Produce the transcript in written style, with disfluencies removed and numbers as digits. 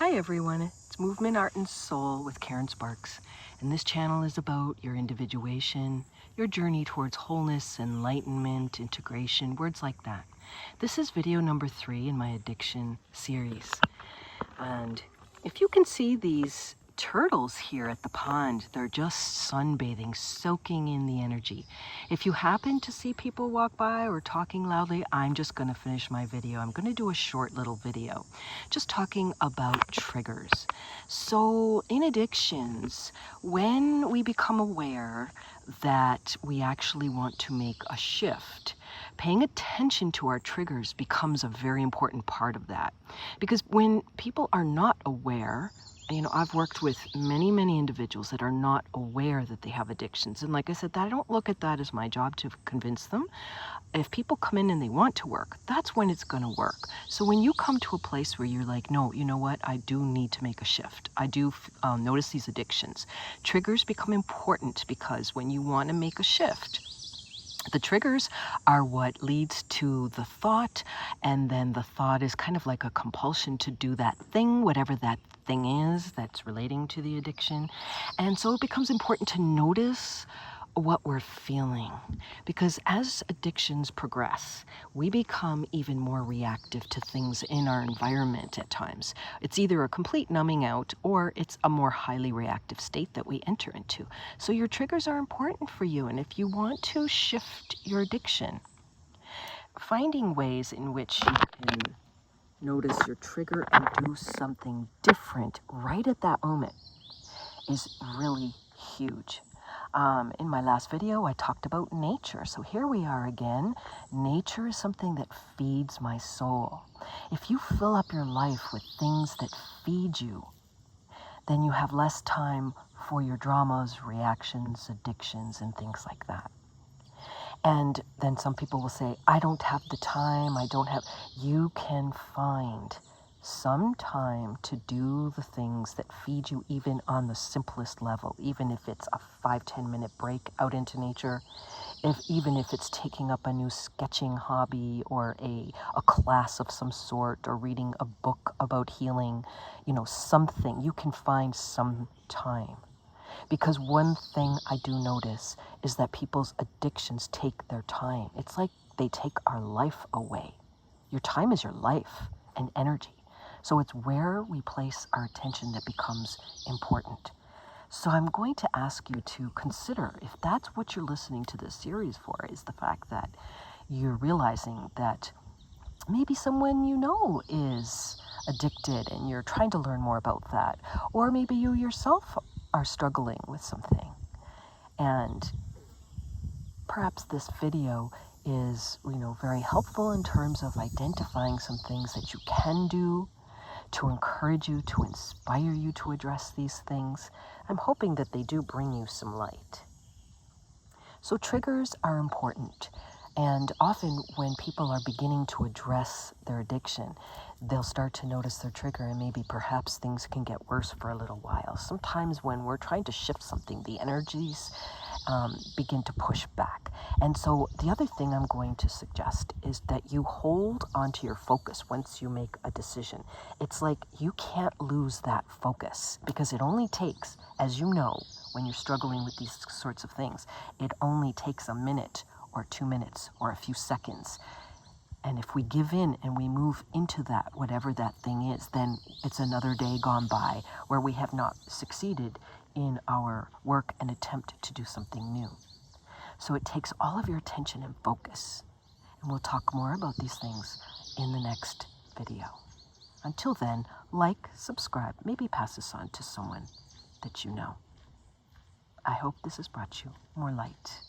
Hi everyone, it's Movement, Art and Soul with Karen Sparks, and this channel is about your individuation, your journey towards wholeness, enlightenment, integration, words like that. This is video number 3 in my addiction series, and if you can see these turtles here at the pond, they're just sunbathing, soaking in the energy. If you happen to see people walk by or talking loudly, I'm just going to finish my video. I'm going to do a short little video just talking about triggers. So in addictions, when we become aware that we actually want to make a shift, paying attention to our triggers becomes a very important part of that. Because when people are not aware, I've worked with many individuals that are not aware that they have addictions. And like I said, I don't look at that as my job to convince them. If people come in and they want to work, that's when it's going to work. So when you come to a place where you're like, no, you know what, I do need to make a shift. I do notice these addictions. Triggers become important because when you want to make a shift, the triggers are what leads to the thought, and then the thought is kind of like a compulsion to do that thing, whatever that thing is that's relating to the addiction. And so it becomes important to notice what we're feeling, because as addictions progress, we become even more reactive to things in our environment at times. It's either a complete numbing out or it's a more highly reactive state that we enter into. So your triggers are important for you, and if you want to shift your addiction, finding ways in which you can notice your trigger and do something different right at that moment is really huge. In my last video, I talked about nature. So here we are again. Nature is something that feeds my soul. If you fill up your life with things that feed you, then you have less time for your dramas, reactions, addictions, and things like that. And then some people will say, I don't have the time, You can find some time to do the things that feed you, even on the simplest level, even if it's a 5-10 minute break out into nature, even if it's taking up a new sketching hobby or a class of some sort, or reading a book about healing, something. You can find some time. Because one thing I do notice is that people's addictions take their time. It's like they take our life away. Your time is your life and energy. So it's where we place our attention that becomes important. So I'm going to ask you to consider, if that's what you're listening to this series for, is the fact that you're realizing that maybe someone you know is addicted and you're trying to learn more about that. Or maybe you yourself are struggling with something. And perhaps this video is, very helpful in terms of identifying some things that you can do to encourage you, to inspire you to address these things. I'm hoping that they do bring you some light. So triggers are important. And often when people are beginning to address their addiction, they'll start to notice their trigger, and maybe perhaps things can get worse for a little while. Sometimes when we're trying to shift something, the energies begin to push back. And so the other thing I'm going to suggest is that you hold onto your focus once you make a decision. It's like you can't lose that focus, because it only takes, as you know, when you're struggling with these sorts of things, it only takes a minute or 2 minutes or a few seconds. And if we give in and we move into that, whatever that thing is, then it's another day gone by where we have not succeeded in our work and attempt to do something new. So it takes all of your attention and focus. And we'll talk more about these things in the next video. Until then, like, subscribe, maybe pass this on to someone that you know. I hope this has brought you more light.